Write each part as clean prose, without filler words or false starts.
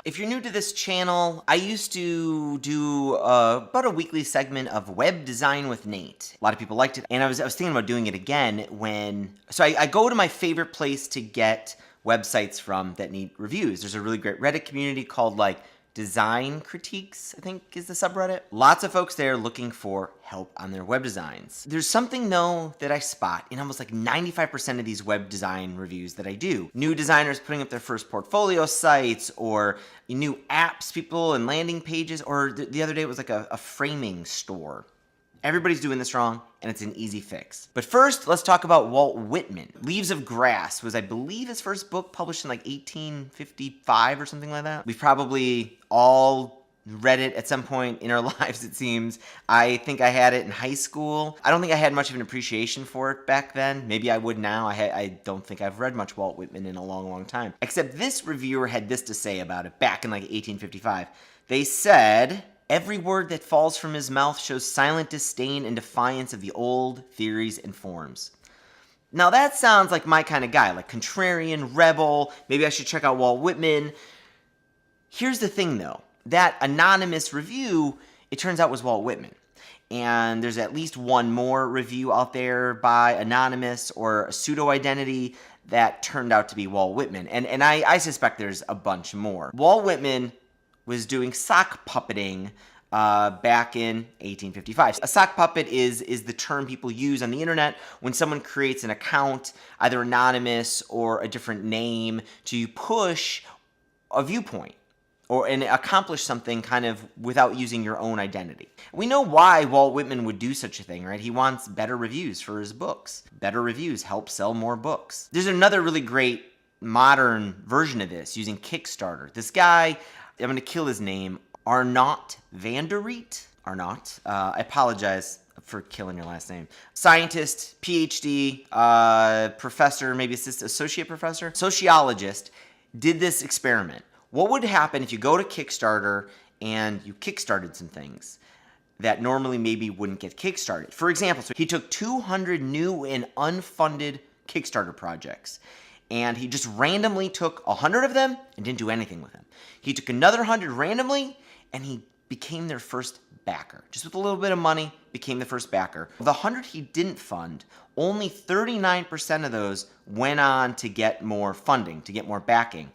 If you're new to this channel, I used to do about a weekly segment of web design with Nate. A lot of people liked it, and I was thinking about doing it again so I go to my favorite place to get websites from that need reviews. There's a really great Reddit community called Design Critiques, I think is the subreddit. Lots of folks there looking for help on their web designs. There's something though that I spot in almost 95% of these web design reviews that I do. New designers putting up their first portfolio sites, or new apps, people, and landing pages, or the other day it was a framing store. Everybody's doing this wrong, and it's an easy fix. But first, let's talk about Walt Whitman. Leaves of Grass was, I believe, his first book, published in 1855 or something like that. We've probably all read it at some point in our lives, it seems. I think I had it in high school. I don't think I had much of an appreciation for it back then. Maybe I would now. I don't think I've read much Walt Whitman in a long, long time. Except this reviewer had this to say about it back in 1855. They said, "Every word that falls from his mouth shows silent disdain and defiance of the old theories and forms." Now that sounds like my kind of guy, contrarian, rebel. Maybe I should check out Walt Whitman. Here's the thing though. That anonymous review, it turns out, was Walt Whitman. And there's at least one more review out there by anonymous or a pseudo-identity that turned out to be Walt Whitman. And I suspect there's a bunch more. Walt Whitman was doing sock puppeting back in 1855. A sock puppet is the term people use on the internet when someone creates an account, either anonymous or a different name, to push a viewpoint and accomplish something kind of without using your own identity. We know why Walt Whitman would do such a thing, right? He wants better reviews for his books. Better reviews help sell more books. There's another really great modern version of this using Kickstarter. This guy, I'm going to kill his name, Arnaut Vanderriet. Arnaut. I apologize for killing your last name. Scientist, PhD, professor, maybe associate professor, sociologist, did this experiment. What would happen if you go to Kickstarter and you kickstarted some things that normally maybe wouldn't get kickstarted? For example, so he took 200 new and unfunded Kickstarter projects, and he just randomly took 100 of them and didn't do anything with them. He took another 100 randomly, and he became their first backer. Just with a little bit of money, became the first backer. Of the 100 he didn't fund, only 39% of those went on to get more funding, to get more backing.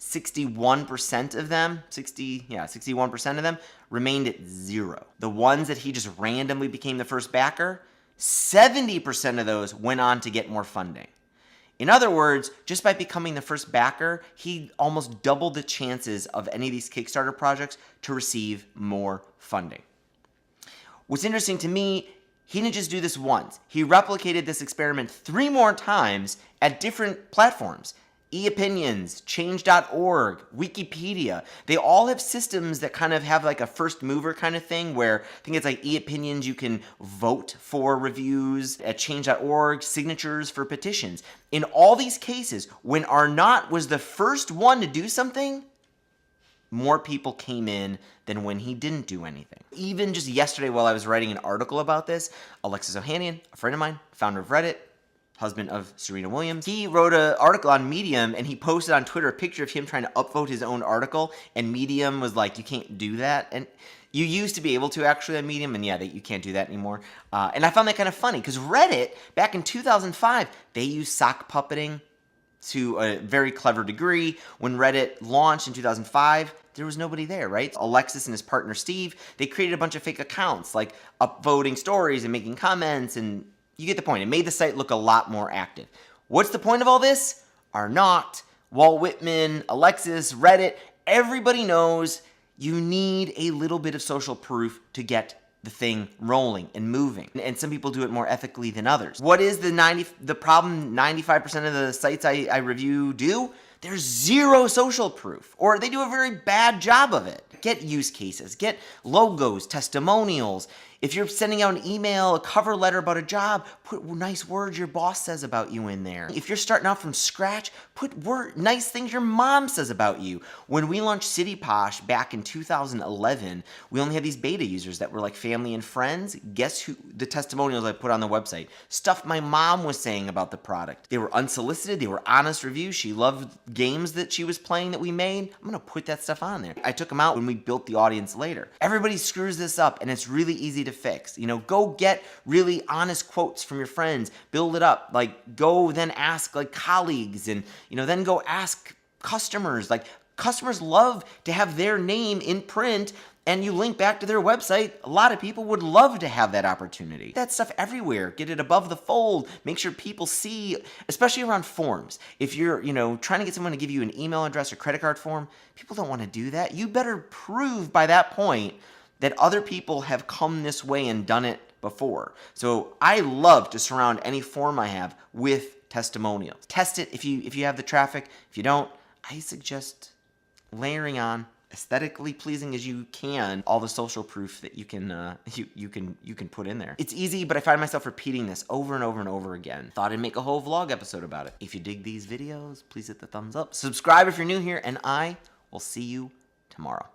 61% of them, 61% of them remained at zero. The ones that he just randomly became the first backer, 70% of those went on to get more funding. In other words, just by becoming the first backer, he almost doubled the chances of any of these Kickstarter projects to receive more funding. What's interesting to me, he didn't just do this once. He replicated this experiment 3 more times at different platforms. eOpinions, Change.org, Wikipedia. They all have systems that kind of have a first mover kind of thing, where I think it's eOpinions, you can vote for reviews. At Change.org, signatures for petitions. In all these cases, when Arnaut was the first one to do something, more people came in than when he didn't do anything. Even just yesterday while I was writing an article about this, Alexis Ohanian, a friend of mine, founder of Reddit, husband of Serena Williams, he wrote an article on Medium, and he posted on Twitter a picture of him trying to upvote his own article, and Medium was like, you can't do that. And you used to be able to actually on Medium, and you can't do that anymore. And I found that kind of funny, because Reddit, back in 2005, they used sock puppeting to a very clever degree. When Reddit launched in 2005, there was nobody there, right? Alexis and his partner Steve, they created a bunch of fake accounts, upvoting stories and making comments, and you get the point. It made the site look a lot more active. What's the point of all this? Arnaut, Walt Whitman, Alexis, Reddit, everybody knows you need a little bit of social proof to get the thing rolling and moving. And some people do it more ethically than others. What is the problem 95% of the sites I review do? There's zero social proof, or they do a very bad job of it. Get use cases, get logos, testimonials. If you're sending out an email, a cover letter about a job, put nice words your boss says about you in there. If you're starting out from scratch, put nice things your mom says about you. When we launched City Posh back in 2011, we only had these beta users that were like family and friends. Guess who the testimonials I put on the website? Stuff my mom was saying about the product. They were unsolicited, they were honest reviews. She loved games that she was playing that we made. I'm gonna put that stuff on there. I took them out when we built the audience later. Everybody screws this up, and it's really easy to fix. You know, go get really honest quotes from your friends, build it up. Like, go then ask like colleagues, and then go ask customers. Like, customers love to have their name in print, and you link back to their website. A lot of people would love to have that opportunity. That stuff everywhere. Get it above the fold. Make sure people see, especially around forms. If you're, trying to get someone to give you an email address or credit card form, people don't want to do that. You better prove by that point that other people have come this way and done it before. So I love to surround any form I have with testimonials. Test it if you have the traffic. If you don't, I suggest layering on, aesthetically pleasing as you can, all the social proof that you can you can put in there. It's easy, but I find myself repeating this over and over and over again. Thought I'd make a whole vlog episode about it. If you dig these videos, please hit the thumbs up. Subscribe if you're new here, and I will see you tomorrow.